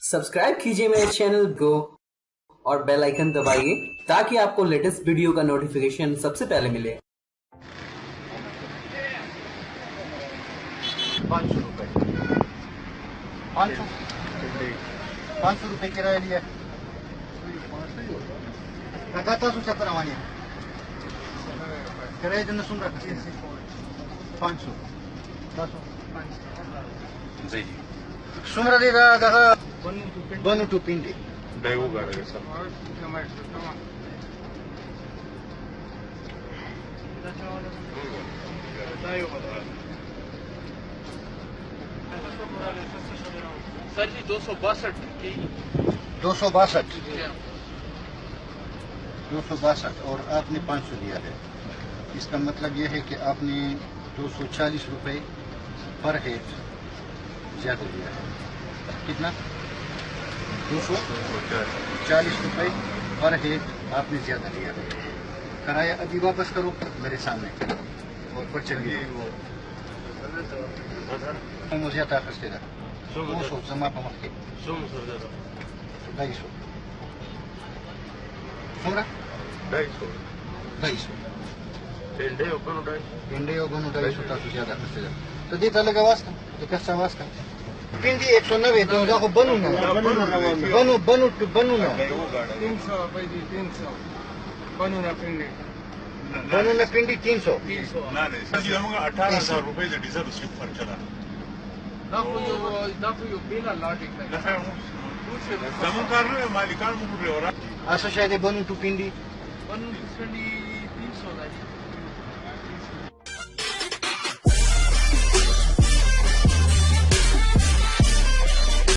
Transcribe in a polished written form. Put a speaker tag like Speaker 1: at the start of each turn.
Speaker 1: Subscribe कीजिए मेरे channel go और बेल आइकन दबाइए ताकि आपको लेटेस्ट वीडियो का नोटिफिकेशन सबसे पहले मिले।
Speaker 2: 500 रुपये 500 रुपये किराया लिया। कथा चक्कर आवानी किराया जन सुन रखा 500 सुमरा दे रहा बनु टू पिंडी
Speaker 3: दैव गाड़े सर
Speaker 4: सर जी 262
Speaker 2: और आपने 500 दिया है। इसका मतलब यह है कि आपने 240 रुपये पर हेड ज्यादा दिया है। कितना 240 रुपये पर हेड आपने ज्यादा लिया है। किराया अभी वापस करो मेरे सामने और पर चलिए मुझे आता खर्चेगा 200 जमा पमक के 250 सुमरा 250
Speaker 3: टेंडे ओपन
Speaker 2: ताकि ज्यादा खर्चेगा तो देता लगा वास्ता तो कैसा वास्ता पिंडी 190 तो जाको बनू ना बनू ना 300
Speaker 3: ना नहीं सर जी हम 18,000 रुपए से डीजल उसके ऊपर चला जमींदार ने मालिकान मुकुट रे और
Speaker 2: असो शायद बनू टू पिंडी
Speaker 4: 300